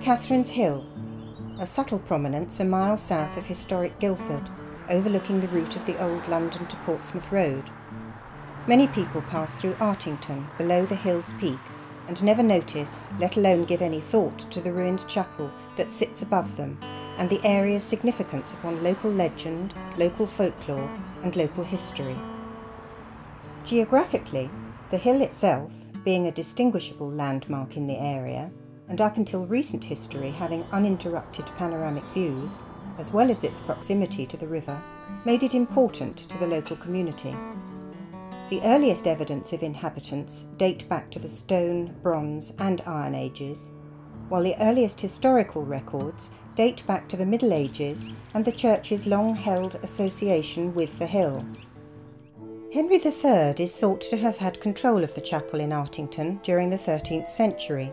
Catherine's Hill, a subtle prominence a mile south of historic Guildford, overlooking the route of the old London to Portsmouth Road. Many people pass through Artington below the hill's peak and never notice, let alone give any thought to the ruined chapel that sits above them and the area's significance upon local legend, local folklore and local history. Geographically, the hill itself, being a distinguishable landmark in the area, and up until recent history having uninterrupted panoramic views, as well as its proximity to the river, made it important to the local community. The earliest evidence of inhabitants date back to the Stone, Bronze and Iron Ages, while the earliest historical records date back to the Middle Ages and the church's long-held association with the hill. Henry III is thought to have had control of the chapel in Artington during the 13th century,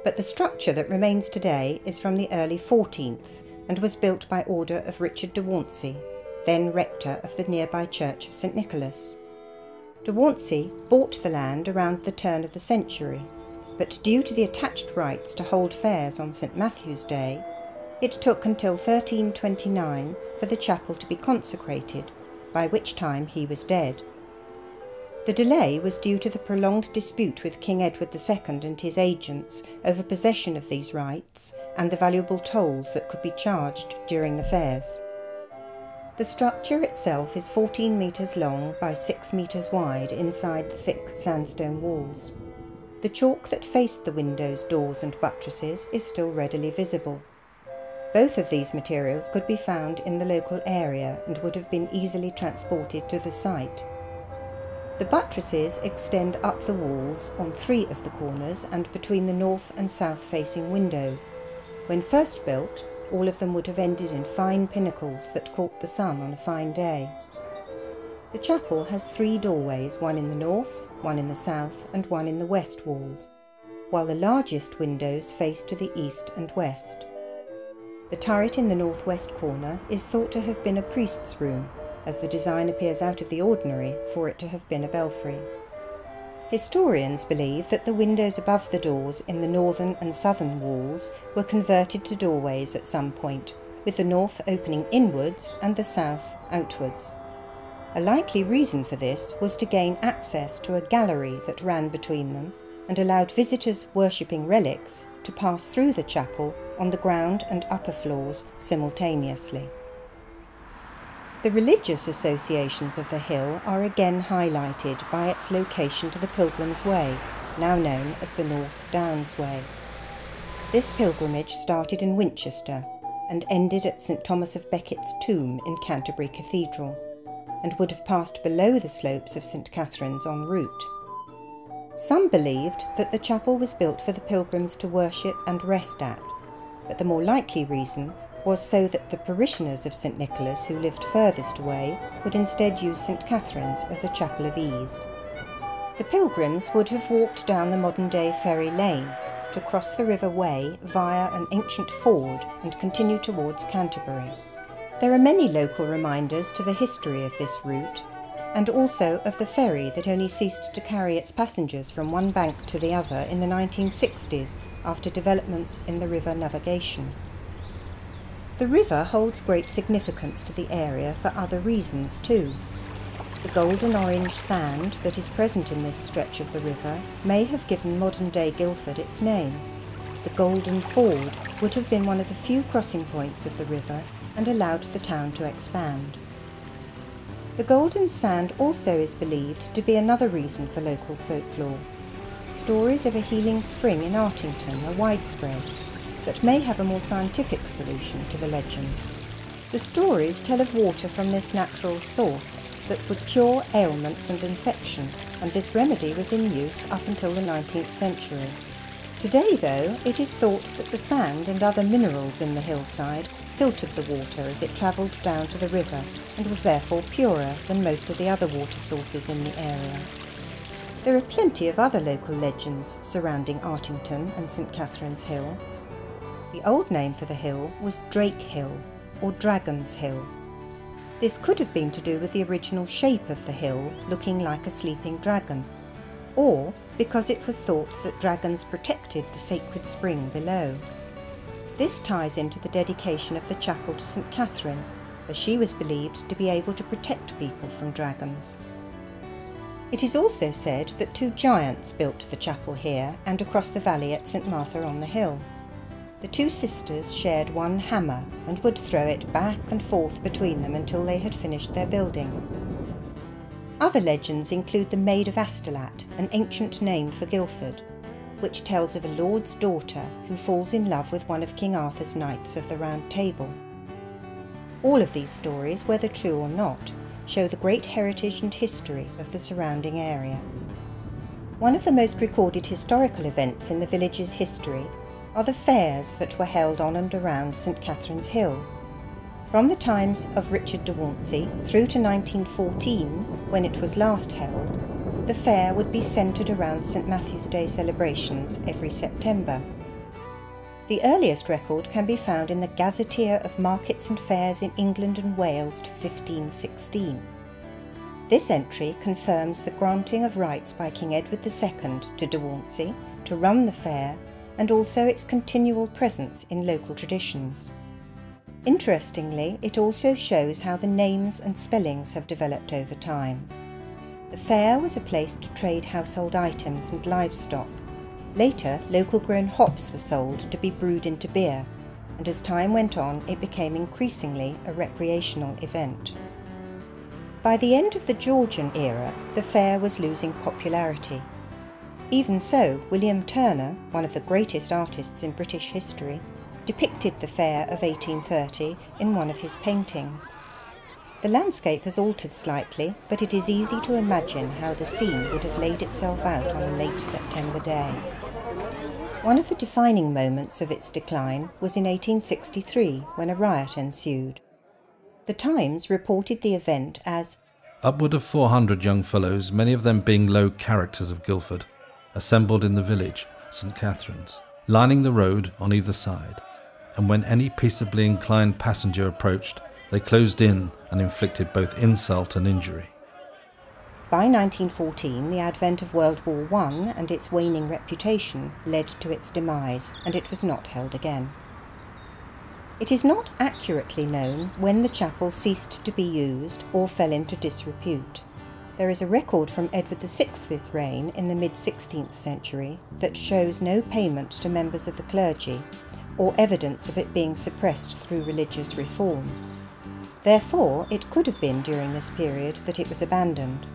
but the structure that remains today is from the early 14th and was built by order of Richard de Wauncey, then rector of the nearby church of St Nicholas. De Wauncey bought the land around the turn of the century, but due to the attached rights to hold fairs on St Matthew's Day, it took until 1329 for the chapel to be consecrated, by which time he was dead. The delay was due to the prolonged dispute with King Edward II and his agents over possession of these rights and the valuable tolls that could be charged during the fairs. The structure itself is 14 metres long by 6 metres wide inside the thick sandstone walls. The chalk that faced the windows, doors and buttresses is still readily visible. Both of these materials could be found in the local area and would have been easily transported to the site. The buttresses extend up the walls on 3 of the corners and between the north and south facing windows. When first built, all of them would have ended in fine pinnacles that caught the sun on a fine day. The chapel has 3 doorways, one in the north, one in the south and one in the west walls, while the largest windows face to the east and west. The turret in the northwest corner is thought to have been a priest's room, as the design appears out of the ordinary for it to have been a belfry. Historians believe that the windows above the doors in the northern and southern walls were converted to doorways at some point, with the north opening inwards and the south outwards. A likely reason for this was to gain access to a gallery that ran between them and allowed visitors worshipping relics to pass through the chapel on the ground and upper floors simultaneously. The religious associations of the hill are again highlighted by its location to the Pilgrim's Way, now known as the North Downs Way. This pilgrimage started in Winchester and ended at St Thomas of Becket's tomb in Canterbury Cathedral, and would have passed below the slopes of St Catherine's en route. Some believed that the chapel was built for the pilgrims to worship and rest at, but the more likely reason was so that the parishioners of St Nicholas who lived furthest away would instead use St Catherine's as a chapel of ease. The pilgrims would have walked down the modern-day Ferry Lane to cross the River Wey via an ancient ford and continue towards Canterbury. There are many local reminders to the history of this route, and also of the ferry that only ceased to carry its passengers from one bank to the other in the 1960s after developments in the river navigation. The river holds great significance to the area for other reasons too. The golden orange sand that is present in this stretch of the river may have given modern-day Guildford its name. The Golden Ford would have been one of the few crossing points of the river and allowed the town to expand. The golden sand also is believed to be another reason for local folklore. Stories of a healing spring in Artington are widespread, but may have a more scientific solution to the legend. The stories tell of water from this natural source that would cure ailments and infection, and this remedy was in use up until the 19th century. Today, though, it is thought that the sand and other minerals in the hillside filtered the water as it travelled down to the river and was therefore purer than most of the other water sources in the area. There are plenty of other local legends surrounding Artington and St Catherine's Hill. The old name for the hill was Drake Hill, or Dragon's Hill. This could have been to do with the original shape of the hill looking like a sleeping dragon, or because it was thought that dragons protected the sacred spring below. This ties into the dedication of the chapel to St Catherine, as she was believed to be able to protect people from dragons. It is also said that two giants built the chapel here and across the valley at St Martha on the Hill. The two sisters shared one hammer and would throw it back and forth between them until they had finished their building. Other legends include the Maid of Astolat, an ancient name for Guildford, which tells of a lord's daughter who falls in love with one of King Arthur's knights of the Round Table. All of these stories, whether true or not, show the great heritage and history of the surrounding area. One of the most recorded historical events in the village's history are the fairs that were held on and around St Catherine's Hill. From the times of Richard de Wauncey through to 1914, when it was last held, the fair would be centred around St Matthew's Day celebrations every September. The earliest record can be found in the Gazetteer of Markets and Fairs in England and Wales to 1516. This entry confirms the granting of rights by King Edward II to de Wauncey to run the fair, and also its continual presence in local traditions. Interestingly, it also shows how the names and spellings have developed over time. The fair was a place to trade household items and livestock. Later, local grown hops were sold to be brewed into beer, and as time went on it became increasingly a recreational event. By the end of the Georgian era, the fair was losing popularity. Even so, William Turner, one of the greatest artists in British history, depicted the fair of 1830 in one of his paintings. The landscape has altered slightly, but it is easy to imagine how the scene would have laid itself out on a late September day. One of the defining moments of its decline was in 1863, when a riot ensued. The Times reported the event as upward of 400 young fellows, many of them being low characters of Guildford, assembled in the village, St Catherine's, lining the road on either side, and when any peaceably inclined passenger approached, they closed in and inflicted both insult and injury. By 1914, the advent of World War I and its waning reputation led to its demise, and it was not held again. It is not accurately known when the chapel ceased to be used or fell into disrepute. There is a record from Edward VI's reign in the mid-16th century that shows no payment to members of the clergy, or evidence of it being suppressed through religious reform. Therefore, it could have been during this period that it was abandoned.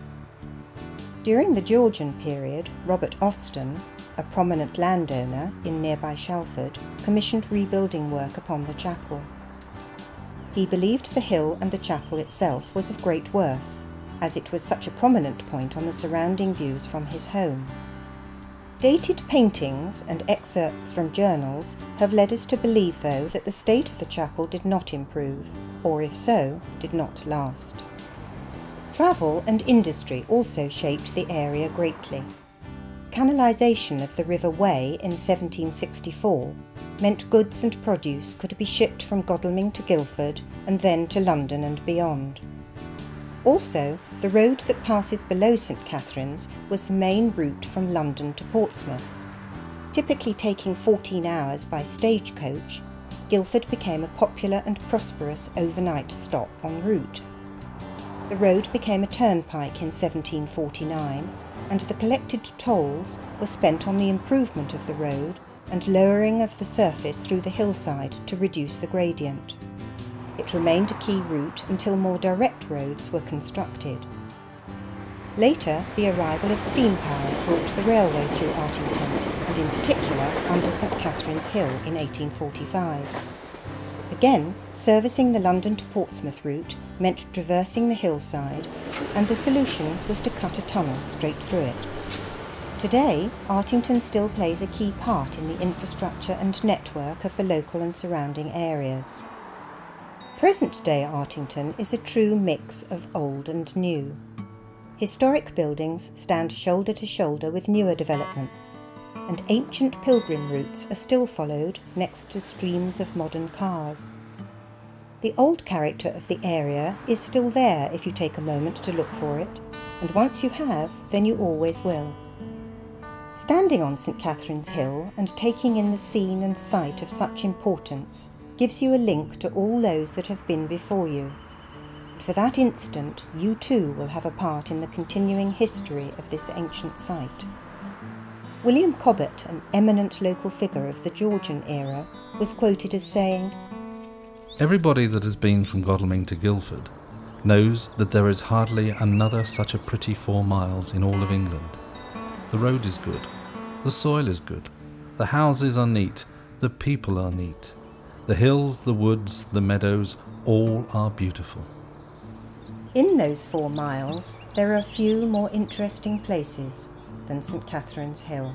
During the Georgian period, Robert Austin, a prominent landowner in nearby Shalford, commissioned rebuilding work upon the chapel. He believed the hill and the chapel itself was of great worth, as it was such a prominent point on the surrounding views from his home. Dated paintings and excerpts from journals have led us to believe, though, that the state of the chapel did not improve, or if so, did not last. Travel and industry also shaped the area greatly. Canalisation of the River Wey in 1764 meant goods and produce could be shipped from Godalming to Guildford and then to London and beyond. Also, the road that passes below St Catherine's was the main route from London to Portsmouth. Typically taking 14 hours by stagecoach, Guildford became a popular and prosperous overnight stop en route. The road became a turnpike in 1749, and the collected tolls were spent on the improvement of the road and lowering of the surface through the hillside to reduce the gradient. It remained a key route until more direct roads were constructed. Later, the arrival of steam power brought the railway through Artington, and in particular under St Catherine's Hill in 1845. Again, servicing the London to Portsmouth route meant traversing the hillside, and the solution was to cut a tunnel straight through it. Today, Artington still plays a key part in the infrastructure and network of the local and surrounding areas. Present-day Artington is a true mix of old and new. Historic buildings stand shoulder to shoulder with newer developments, and ancient pilgrim routes are still followed next to streams of modern cars. The old character of the area is still there if you take a moment to look for it, and once you have, then you always will. Standing on St Catherine's Hill and taking in the scene and sight of such importance gives you a link to all those that have been before you. And for that instant, you too will have a part in the continuing history of this ancient site. William Cobbett, an eminent local figure of the Georgian era, was quoted as saying, "Everybody that has been from Godalming to Guildford knows that there is hardly another such a pretty 4 miles in all of England. The road is good, the soil is good, the houses are neat, the people are neat, the hills, the woods, the meadows, all are beautiful." In those 4 miles, there are few more interesting places than St Catherine's Hill.